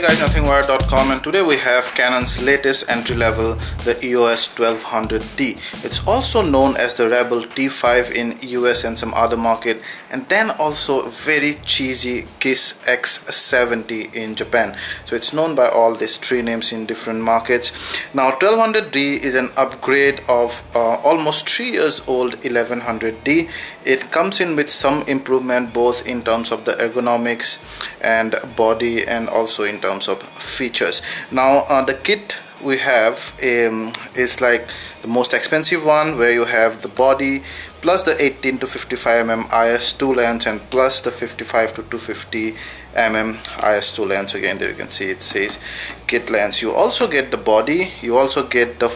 Hey guys, nothingwire.com, and today we have Canon's latest entry-level, the EOS 1200D. It's also known as the Rebel T5 in US and some other market, and then also very cheesy Kiss X70 in Japan. So it's known by all these three names in different markets. Now 1200D is an upgrade of almost 3 years old 1100D. It comes in with some improvement both in terms of the ergonomics and body and also in terms of features. Now the kit we have is like the most expensive one, where you have the body plus the 18 to 55 mm IS2 lens and plus the 55 to 250 mm IS2 lens. Again, there you can see it says kit lens. You also get the body, you also get the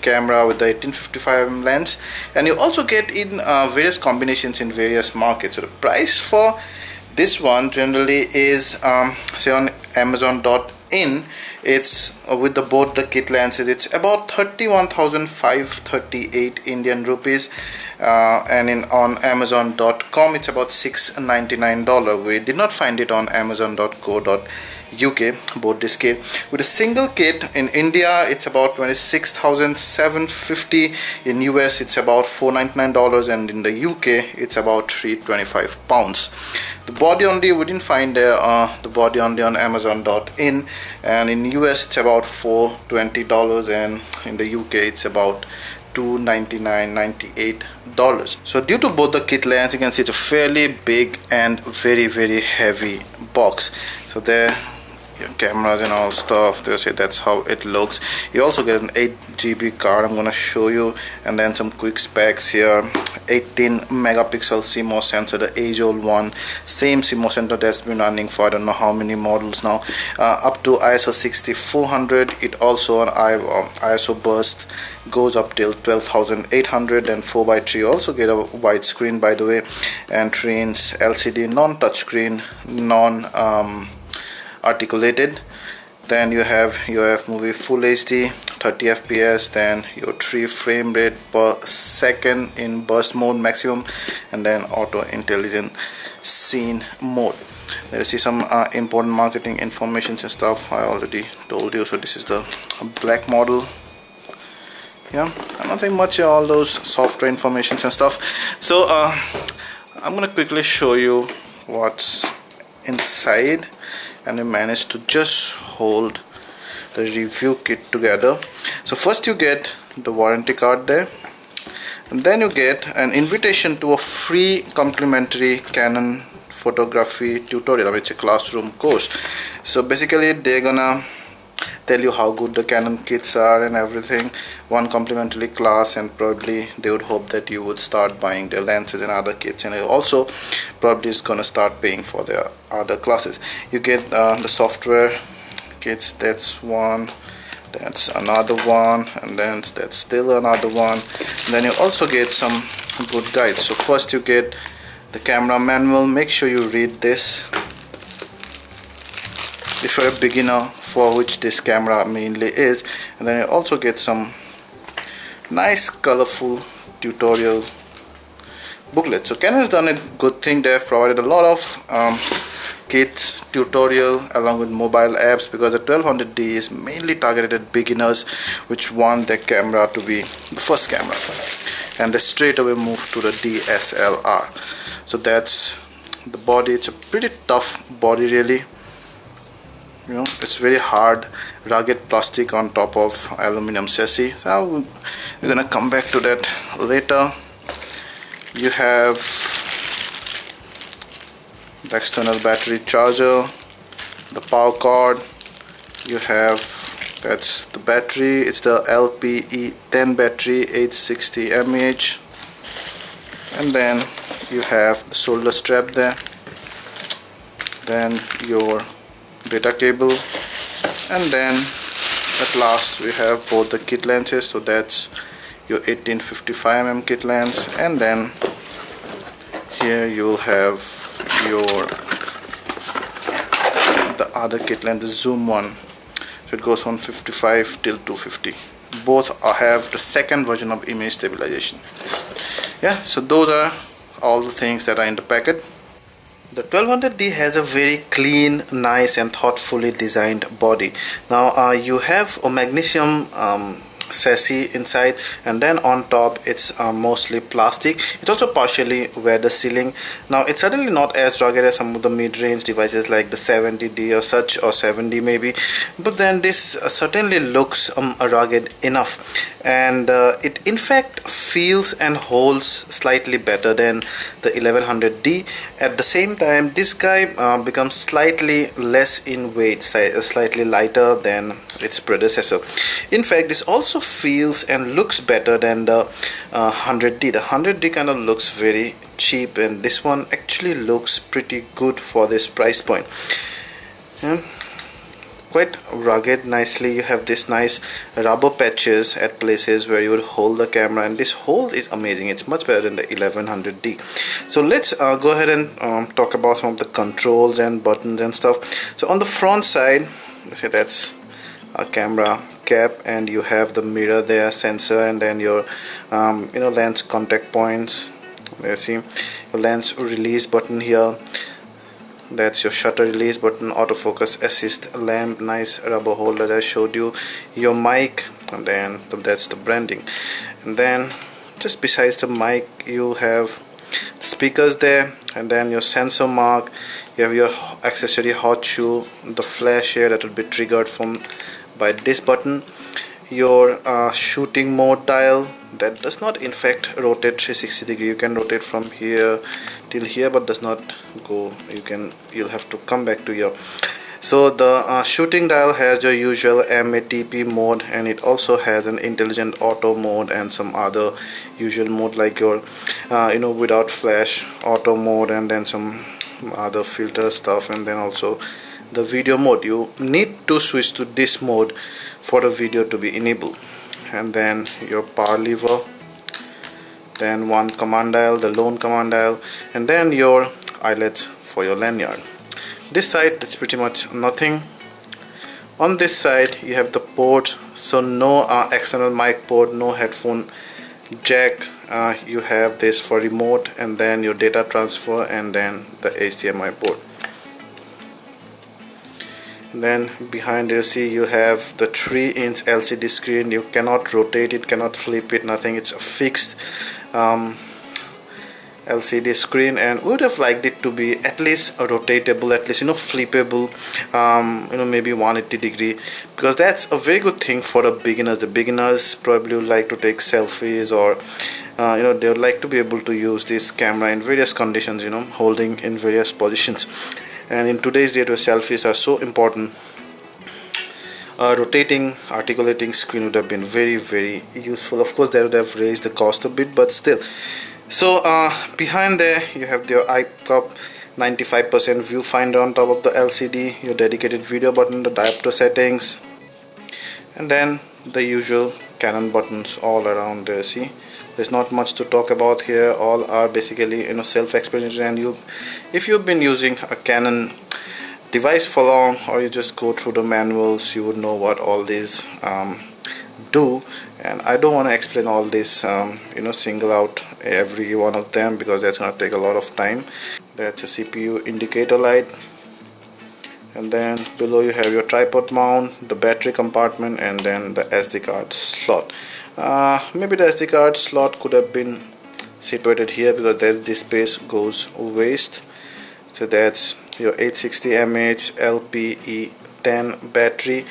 camera with the 1855 mm lens, and you also get in various combinations in various markets. So the price for this one generally is say on Amazon.in, it's with both the kit lenses, it's about 31,538 Indian rupees, and on Amazon.com it's about $699. We did not find it on Amazon.co.uk, both this kit. With a single kit in India it's about 26,750, in US it's about $499, and in the UK it's about £325. The body only we didn't find the body only on Amazon.in, and in US it's about $420, and in the UK it's about $299.98. So due to both the kit lens, you can see it's a fairly big and very heavy box. So there your cameras and all stuff, they say that's how it looks. You also get an 8GB card, I'm gonna show you, and then some quick specs here. 18 megapixel CMOS sensor, the age old one, same CMOS sensor that's been running for I don't know how many models now, up to ISO 6400. It also on ISO burst goes up till 12,800, and 4x3. Also get a wide screen, by the way, and 3-inch LCD, non-touchscreen, articulated. Then you have movie full HD 30 fps, then your 3 frame rate per second in burst mode maximum, and then auto intelligent scene mode. There you see some important marketing information and stuff I already told you. So this is the black model. Yeah, nothing much, all those software informations and stuff. So I'm gonna quickly show you what's inside, and we managed to just hold the review kit together. So first you get the warranty card there, and then you get an invitation to a free complimentary Canon photography tutorial, which is a classroom course. So basically they're gonna tell you how good the Canon kits are and everything, one complimentary class, and probably they would hope that you would start buying their lenses and other kits, and also probably is gonna start paying for their other classes. You get the software kits, that's one, that's another one, and then that's still another one, and then you also get some good guides. So first you get the camera manual. Make sure you read this if you're a beginner, for which this camera mainly is, and then you also get some nice colorful tutorial booklet. So Canon has done a good thing. They have provided a lot of kits, tutorial along with mobile apps, because the 1200D is mainly targeted at beginners which want their camera to be the first camera, and they straight away move to the DSLR. So that's the body. It's a pretty tough body really. You know, it's very hard, rugged plastic on top of aluminum chassis. So we're gonna come back to that later. You have the external battery charger, the power cord. You have, that's the battery, it's the LPE10 battery, 860 mAh, and then you have the shoulder strap there, then your data cable, and then at last we have both the kit lenses. So that's your 1855 mm kit lens, and then here you will have the other kit lens, the zoom one. So it goes from 55 till 250. Both have the second version of image stabilization. Yeah, so those are all the things that are in the packet. The 1200D has a very clean, nice and thoughtfully designed body. Now you have a magnesium chassis inside, and then on top it's mostly plastic. It also partially weather sealing. Now it's certainly not as rugged as some of the mid-range devices like the 70D or such, or 7D maybe, but then this certainly looks rugged enough, and it in fact feels and holds slightly better than the 1100D. At the same time, this guy becomes slightly less in weight, slightly lighter than its predecessor. In fact, this also feels and looks better than the 100D. The 100D kind of looks very cheap, and this one actually looks pretty good for this price point. Quite rugged nicely. You have this nice rubber patches at places where you would hold the camera, and this hold is amazing. It's much better than the 1100D. So let's go ahead and talk about some of the controls and buttons and stuff. So on the front side, you see that's a camera cap, and you have the mirror there, sensor, and then your lens contact points. You see your lens release button here. That's your shutter release button, autofocus assist lamp, nice rubber holder that I showed you, your mic, and then that's the branding. And then just besides the mic you have speakers there, and then your sensor mark. You have your accessory hot shoe, the flash here that will be triggered by this button, your shooting mode dial that does not in fact rotate 360 degree. You can rotate from here till here, but does not go, you'll have to come back to here. So the shooting dial has your usual MATP mode, and it also has an intelligent auto mode and some other usual mode like your without flash auto mode, and then some other filter stuff, and then also the video mode. You need to switch to this mode for the video to be enabled. And then your power lever, then one command dial, the lone command dial, and then your eyelets for your lanyard. This side it's pretty much nothing. On this side you have the port, so no external mic port, no headphone jack. You have this for remote, and then your data transfer, and then the HDMI port. Then behind you see you have the 3-inch LCD screen. You cannot rotate it, cannot flip it, nothing. It's a fixed LCD screen, and we would have liked it to be at least rotatable, at least flippable, maybe 180 degree, because that's a very good thing for the beginners. The beginners probably would like to take selfies, or they would like to be able to use this camera in various conditions, holding in various positions. And in today's date where selfies are so important, rotating articulating screen would have been very, very useful. Of course that would have raised the cost a bit, but still. So behind there you have your iCup 95% viewfinder on top of the LCD, your dedicated video button, the diopter settings, and then the usual Canon buttons all around there. See, there's not much to talk about here. All are basically self-explanatory, and if you've been using a Canon device for long, or you just go through the manuals, you would know what all these do. And I don't want to explain all this single out every one of them, because that's going to take a lot of time. That's a CPU indicator light, and then below you have your tripod mount, the battery compartment, and then the SD card slot. Maybe the SD card slot could have been situated here, because this space goes waste. So that's your 860 mAh LPE10 battery.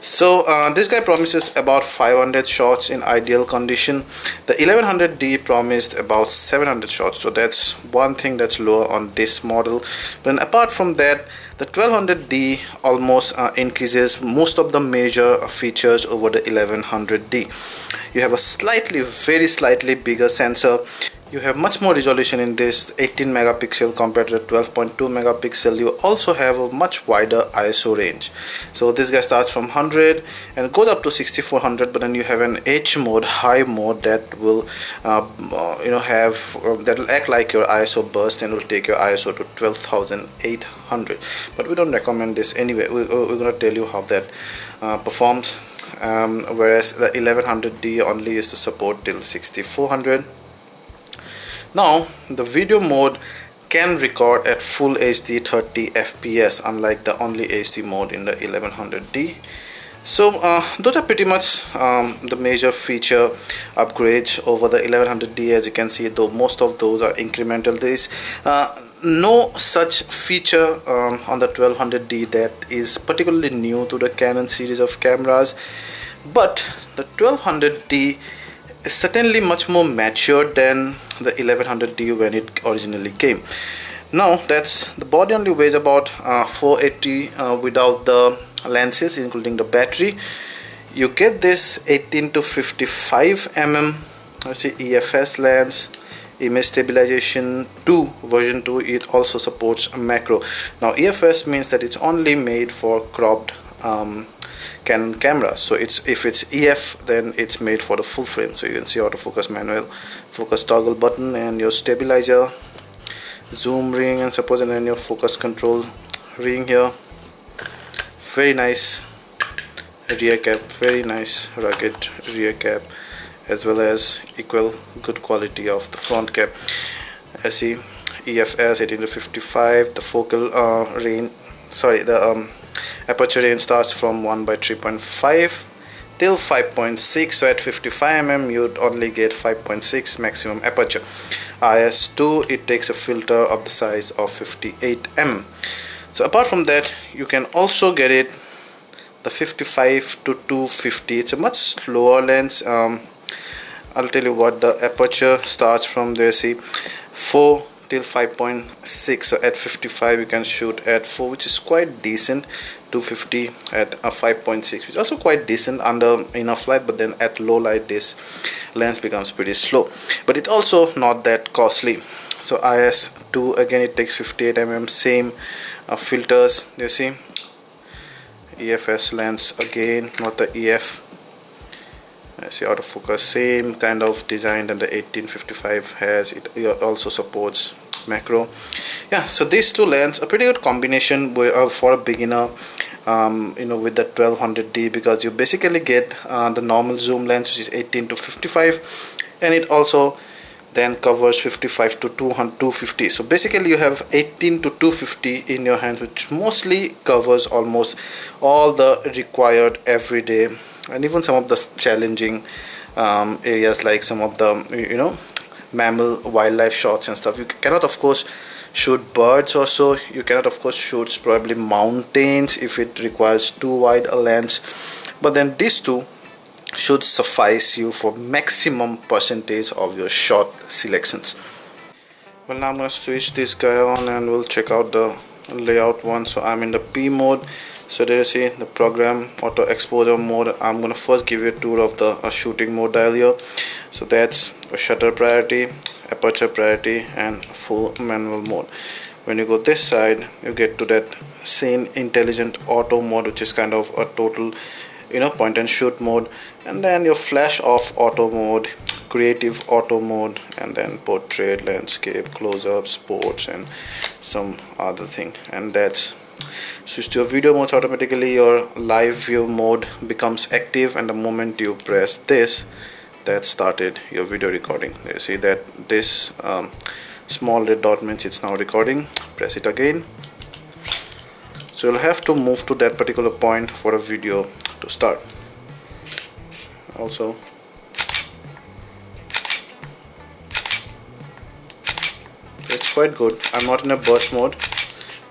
So this guy promises about 500 shots in ideal condition. The 1100D promised about 700 shots, so that's one thing that's lower on this model. But then apart from that, the 1200D almost increases most of the major features over the 1100D. You have a very slightly bigger sensor. You have much more resolution in this, 18 megapixel compared to the 12.2 megapixel. You also have a much wider ISO range. So this guy starts from 100 and goes up to 6400, but then you have an H mode, high mode, that will that will act like your ISO burst and will take your ISO to 12,800. But we don't recommend this anyway. We're going to tell you how that performs. Whereas the 1100D only used to support till 6400. Now the video mode can record at full HD 30 fps, unlike the only HD mode in the 1100D. So those are pretty much the major feature upgrades over the 1100D. As you can see, though most of those are incremental, there is no such feature on the 1200D that is particularly new to the Canon series of cameras. But the 1200D is certainly much more matured than the 1100D when it originally came. Now that's the body only weighs about 480 without the lenses, including the battery. You get this 18 to 55 mm EFS lens, image stabilization 2 version 2. It also supports macro. Now EFS means that it's only made for cropped Canon camera. So if it's EF, then it's made for the full frame. So you can see autofocus manual, focus toggle button, and your stabilizer, zoom ring, and suppose, and then your focus control ring here. Very nice rear cap, very nice rugged rear cap, as well as equal good quality of the front cap. I see EFS 18 to 55. The focal range, the aperture range starts from 1/3.5 till 5.6. so at 55 mm you'd only get 5.6 maximum aperture. IS2, it takes a filter of the size of 58 mm. So apart from that, you can also get it the 55 to 250. It's a much slower lens. I'll tell you what, the aperture starts from there, see, 4 till 5.6. so at 55 you can shoot at 4, which is quite decent. 250 at a 5.6, which is also quite decent under enough light, but then at low light this lens becomes pretty slow, but it also not that costly. So IS2, again it takes 58 mm, same filters, you see, EFS lens again, not the EF. I see autofocus, same kind of design that the 1855 has. It also supports macro. Yeah, so these two lenses, a pretty good combination for a beginner, with the 1200D, because you basically get the normal zoom lens, which is 18 to 55, and it also then covers 55 to 250. So basically you have 18 to 250 in your hands, which mostly covers almost all the required everyday and even some of the challenging areas, like some of the mammal wildlife shots and stuff. You cannot of course shoot birds, or so you cannot of course shoot probably mountains if it requires too wide a lens, but then these two should suffice you for maximum percentage of your shot selections. Well, now I'm going to switch this guy on and we'll check out the layout one. So I'm in the P mode. So there you see the program auto exposure mode. I'm going to first give you a tour of the shooting mode dial here. So that's a shutter priority, aperture priority, and full manual mode. When you go this side, you get to that scene intelligent auto mode, which is kind of a total point and shoot mode, and then your flash off auto mode, creative auto mode, and then portrait, landscape, close-up, sports, and some other thing. And that's switch to your video modes. Automatically your live view mode becomes active, and the moment you press this, that started your video recording. You see that this small red dot means it's now recording. Press it again. So you'll have to move to that particular point for a video to start. Also, it's quite good. I'm not in a burst mode,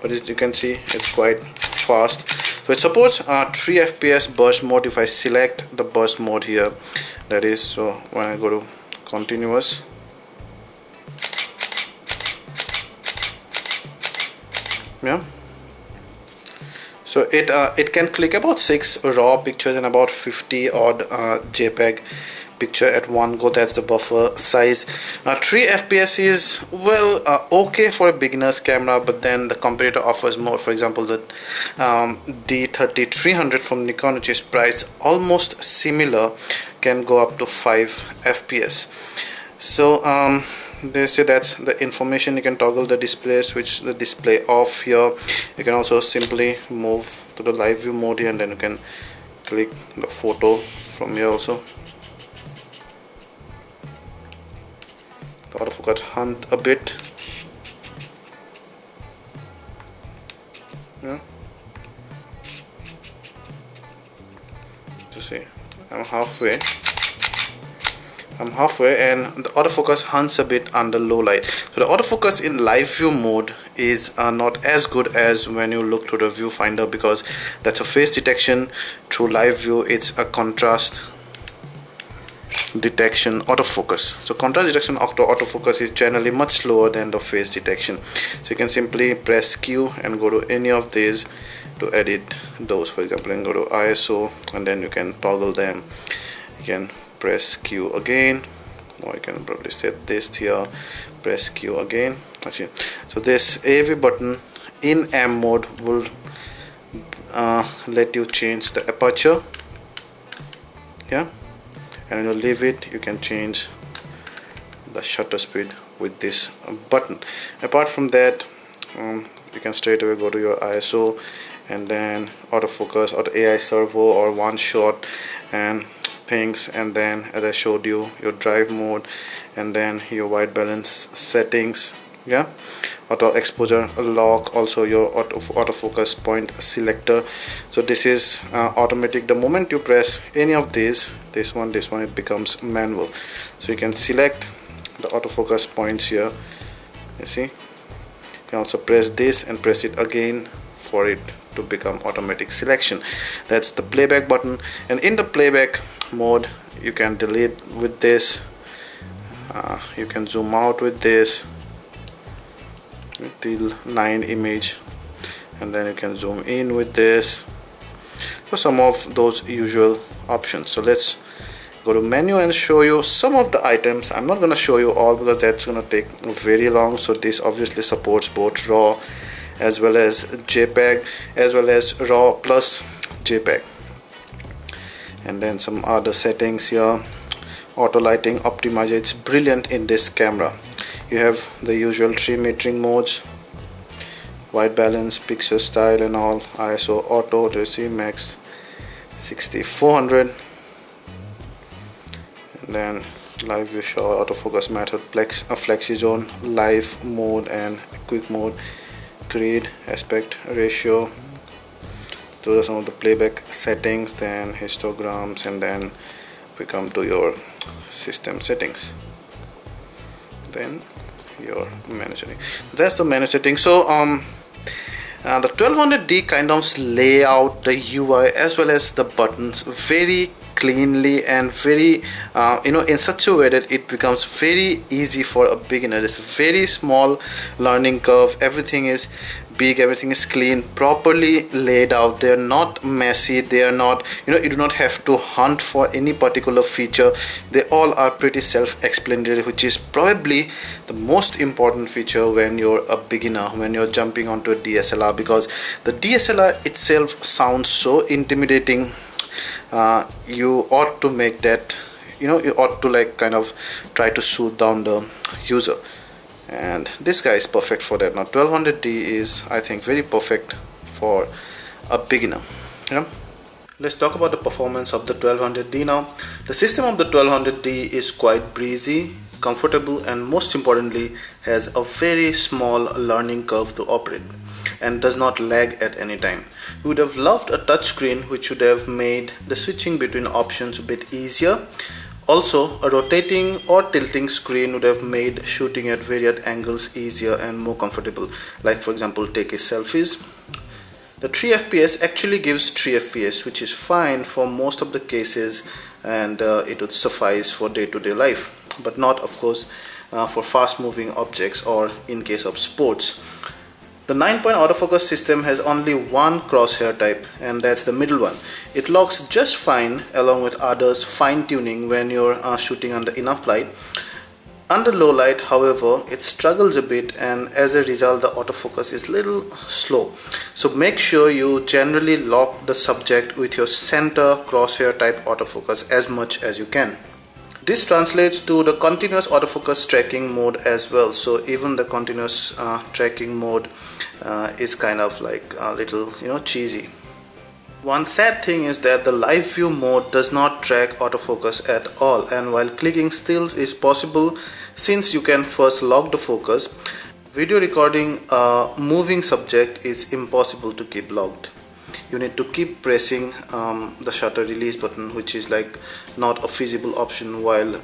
but as you can see, it's quite fast. So it supports 3 fps burst mode if I select the burst mode here, that is. So when I go to continuous, yeah, so it can click about 6 raw pictures and about 50 odd JPEG picture at one go. That's the buffer size. 3 fps is okay for a beginner's camera, but then the competitor offers more. For example, the D3300 from Nikon, which is priced almost similar, can go up to 5 fps. So they say that's the information. You can toggle the display, switch the display off here. You can also simply move to the live view mode here, and then you can click the photo from here also. The autofocus hunt a bit. See, I'm halfway and the autofocus hunts a bit under low light. So the autofocus in live view mode is not as good as when you look through the viewfinder, because that's a face detection. Through live view it's a contrast detection autofocus. So contrast detection autofocus is generally much slower than the face detection. So you can simply press Q and go to any of these to edit those. For example, you can go to ISO and then you can toggle them. You can press Q again, or you can probably set this here, press Q again. That's it. So this AV button in M mode will let you change the aperture, yeah, and when you leave it you can change the shutter speed with this button. Apart from that, you can straight away go to your ISO and then autofocus or the AI servo or one shot and things, and then as I showed you, your drive mode and then your white balance settings, yeah, auto exposure lock, also your autofocus point selector. So this is automatic. The moment you press any of these, this one, it becomes manual. So you can select the autofocus points here, you see. You can also press this and press it again for it to become automatic selection. That's the playback button, and in the playback mode you can delete with this, you can zoom out with this till 9 image, and then you can zoom in with this. So some of those usual options. So let's go to menu and show you some of the items. I'm not going to show you all because that's going to take very long. So this obviously supports both RAW as well as JPEG, as well as RAW plus JPEG. And then some other settings here. Auto lighting optimizer, it's brilliant in this camera. You have the usual tree metering modes, white balance, picture style and all, ISO auto, receive max 6400, and then live view shot, autofocus method, flexi zone, live mode and quick mode, grid, aspect ratio. Those are some of the playback settings. Then histograms, and then we come to your system settings, then your menu setting. That's the menu setting. So the 1200D kind of lay out the UI as well as the buttons very cleanly and very in such a way that it becomes very easy for a beginner. It's a very small learning curve. Everything is big, everything is clean, properly laid out. They're not messy, they are not, you do not have to hunt for any particular feature. They all are pretty self-explanatory, which is probably the most important feature when you're a beginner, when you're jumping onto a DSLR, because the DSLR itself sounds so intimidating. You ought to make that, you ought to like kind of try to soothe down the user, and this guy is perfect for that. Now 1200D is, I think, very perfect for a beginner. Let's talk about the performance of the 1200D now. The system of the 1200D is quite breezy, comfortable, and most importantly has a very small learning curve to operate and does not lag at any time. We would have loved a touchscreen which would have made the switching between options a bit easier. Also, a rotating or tilting screen would have made shooting at varied angles easier and more comfortable. Like for example, take selfies. The 3 FPS actually gives 3 FPS, which is fine for most of the cases, and it would suffice for day-to-day life, but not of course for fast moving objects or in case of sports. The 9-point autofocus system has only one crosshair type, and that's the middle one. It locks just fine along with others fine-tuning when you're shooting under enough light. Under low light, however, it struggles a bit, and as a result the autofocus is little slow. So make sure you generally lock the subject with your center crosshair type autofocus as much as you can. This translates to the continuous autofocus tracking mode as well. So even the continuous tracking mode is kind of like a little cheesy. One sad thing is that the live view mode does not track autofocus at all, and while clicking stills is possible since you can first lock the focus, video recording a moving subject is impossible to keep locked. you need to keep pressing the shutter release button, which is like not a feasible option while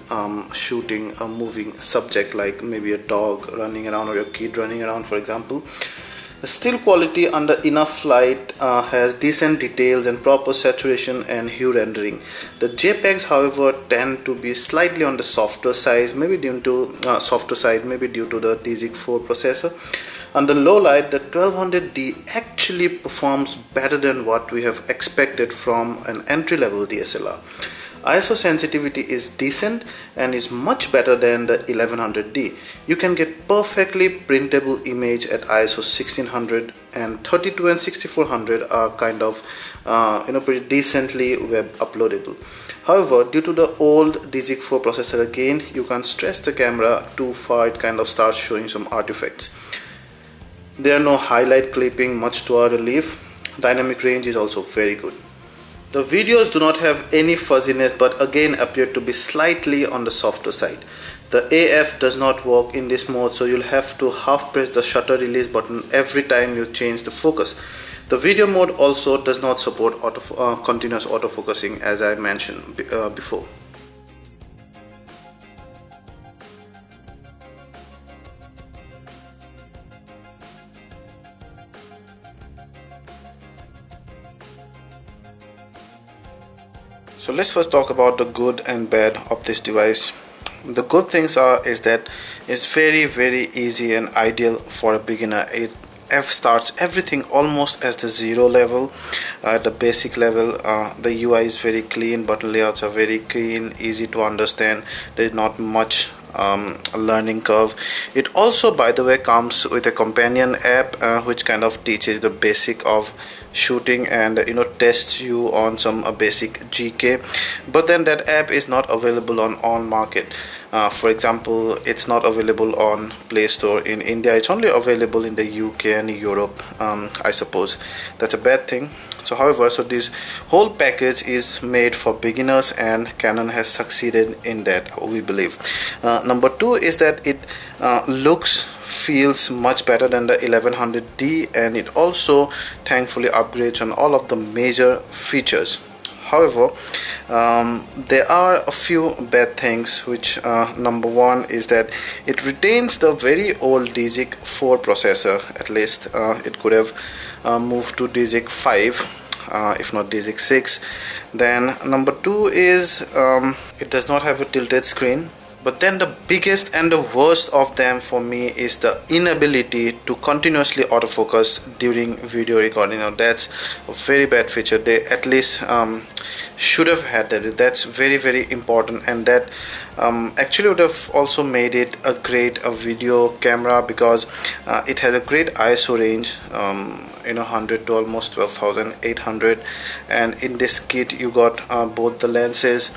shooting a moving subject like maybe a dog running around or your kid running around, for example. The still quality under enough light has decent details and proper saturation and hue rendering. The JPEGs, however, tend to be slightly on the softer side, maybe due to the DZIC-4 processor. Under low light, the 1200D actually performs better than what we have expected from an entry-level DSLR. ISO sensitivity is decent and is much better than the 1100D. You can get perfectly printable image at ISO 1600, and 32 and 6400 are kind of pretty decently web uploadable. However, due to the old DZIC-4 processor, again, you can't stress the camera too far, it kind of starts showing some artifacts. There are no highlight clipping, much to our relief. Dynamic range is also very good. The videos do not have any fuzziness, but again appear to be slightly on the softer side. The AF does not work in this mode, so you'll have to half press the shutter release button every time you change the focus. The video mode also does not support continuous autofocusing, as I mentioned before. So let's first talk about the good and bad of this device. The good things is that it's very easy and ideal for a beginner. It starts everything almost as the zero level, at the basic level. The UI is very clean, button layouts are very clean, easy to understand. There's not much a learning curve. It also, by the way, comes with a companion app which kind of teaches the basic of shooting and tests you on some basic GK, but then that app is not available on market. For example, it's not available on Play Store in India. It's only available in the UK and Europe. I suppose that's a bad thing. So however, this whole package is made for beginners, and Canon has succeeded in that, we believe. Number two is that it feels much better than the 1100D, and it also thankfully upgrades on all of the major features. However, there are a few bad things, which number one is that it retains the very old DZIC-4 processor. At least it could have moved to DZIC-5, if not DZIC-6. Then number two is it does not have a tilted screen. But then the biggest and the worst of them for me is the inability to continuously autofocus during video recording. Now that's a very bad feature. They at least should have had that. That's very important, and that actually would have also made it a great video camera, because it has a great ISO range, 100 to almost 12,800, and in this kit you got both the lenses,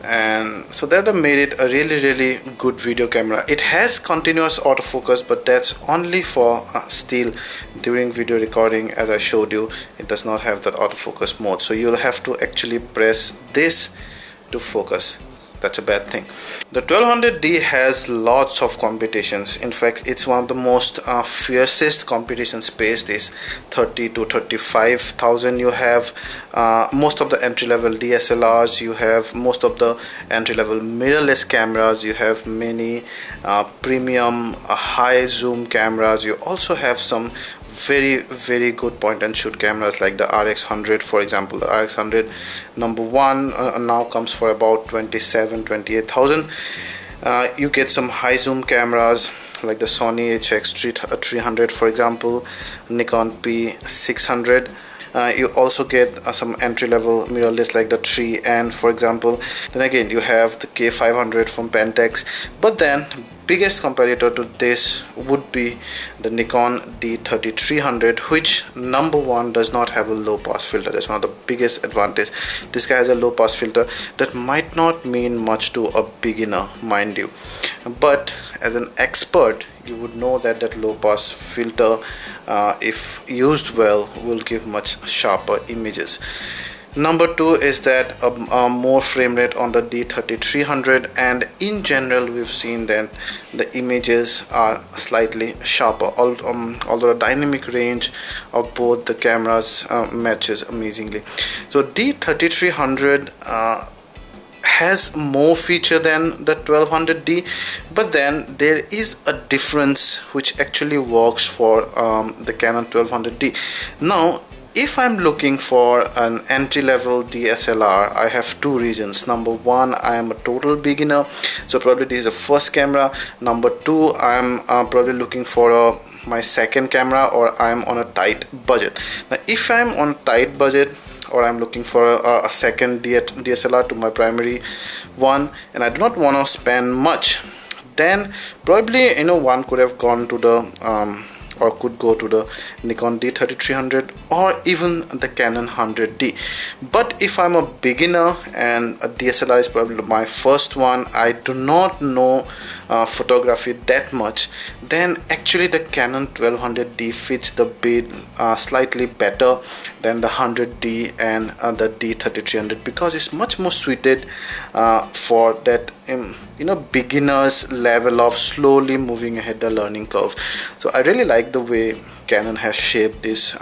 and so that made it a really good video camera. It has continuous autofocus, but that's only for still during video recording. As I showed you, it does not have that autofocus mode, so you'll have to actually press this to focus. That's a bad thing. The 1200D has lots of competitions. In fact, it's one of the most fiercest competition space. This 30 to 35,000. You have most of the entry-level DSLRs. You have most of the entry-level mirrorless cameras. You have many premium high zoom cameras. You also have some very good point and shoot cameras like the RX100, for example. The RX100 number one now comes for about 28,000. You get some high zoom cameras like the Sony HX300, for example, Nikon P600. You also get some entry-level mirrorless like the 3N, for example. Then again, you have the K500 from Pentax. But then biggest competitor to this would be the Nikon D3300, which number one does not have a low pass filter. That's one of the biggest advantage. This guy has a low pass filter that might not mean much to a beginner, mind you, but as an expert you would know that that low pass filter, if used well, will give much sharper images. Number two is that more frame rate on the D3300, and in general we've seen that the images are slightly sharper, although the dynamic range of both the cameras matches amazingly. So D3300 has more feature than the 1200D, but then there is a difference which actually works for the Canon 1200D. Now if I'm looking for an entry-level DSLR, I have two reasons. Number one, I am a total beginner, so probably this is the first camera. Number two, I'm probably looking for my second camera, or I'm on a tight budget. Now if I'm on a tight budget, or I'm looking for a second DSLR to my primary one, and I do not want to spend much, then probably one could have gone to the or could go to the Nikon D3300 or even the Canon 100D. But if I'm a beginner and a DSLR is probably my first one, I do not know photography that much, then actually the Canon 1200D fits the bill slightly better than the 100D and the D3300, because it's much more suited for that beginners level of slowly moving ahead the learning curve. So I really like the way Canon has shaped this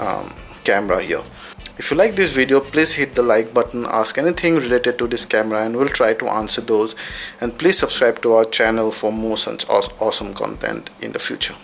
camera here. If you like this video, please hit the like button, ask anything related to this camera, and we'll try to answer those. And please subscribe to our channel for more such awesome content in the future.